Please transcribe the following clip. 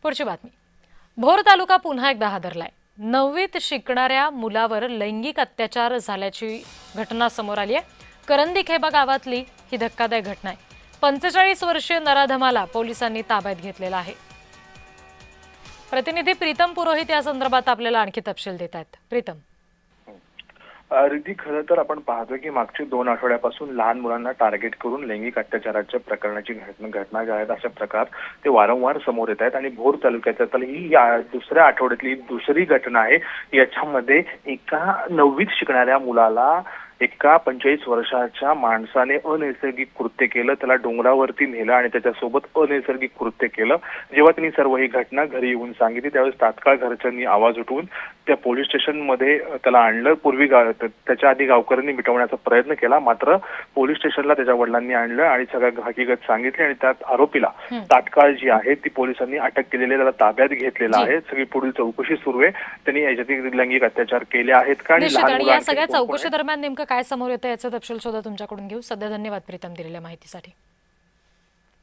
पुढची बातमी. भोर तालुका पुन्हा एकदा हादरलाय. 9वीत शिकणाऱ्या मुलावर लैंगिक अत्याचार झाल्याची घटना समोर आली आहे. करंदी खेबा गावातली ही धक्कादायक घटना आहे. 45 वर्षीय नराधमाला पोलिसांनी ताब्यात घेतलेला आहे. प्रतिनिधी प्रीतम पुरोहित या संदर्भात आपल्याला आणखी तपशील देत आहेत. प्रीतम. रिद्धी, खरं तर आपण पाहतो की मागच्या 2 आठवड्यापासून लहान मुलांना टार्गेट करून लैंगिक अत्याचाराच्या प्रकरणाची घटना ज्या आहेत अशा प्रकार ते वारंवार समोर येत आहेत आणि भोर तालुक्यात ही दुसऱ्या आठवड्यातली दुसरी घटना आहे. याच्यामध्ये एका 9वीत शिकणाऱ्या मुलाला एका 45 वर्षाच्या माणसाने अनैसर्गिक कृत्य केलं. त्याला डोंगरावरती नेलं आणि त्याच्यासोबत अनैसर्गिक कृत्य केलं. जेव्हा त्यांनी सर्व ही घटना घरी येऊन सांगितली त्यावेळेस तात्काळ घरच्यांनी आवाज उठवून त्या पोलीस स्टेशनमध्ये त्याला आणलं. पूर्वी त्याच्या आधी गावकऱ्यांनी मिटवण्याचा प्रयत्न केला, मात्र पोलीस स्टेशनला त्याच्या वडिलांनी आणलं आणि सगळं हकीकत सांगितली आणि त्यात आरोपीला तात्काळ जी आहे ती पोलिसांनी अटक केलेली, त्याला ताब्यात घेतलेला आहे. सगळी पुढील चौकशी सुरू आहे. त्यांनी याच्यात लैंगिक अत्याचार केले आहेत का आणि या सगळ्या चौकशी दरम्यान नेमकं काय समोर येतं याचा तपशील सुद्धा तुमच्याकडून घेऊ. सध्या धन्यवाद प्रीतम दिलेल्या माहितीसाठी.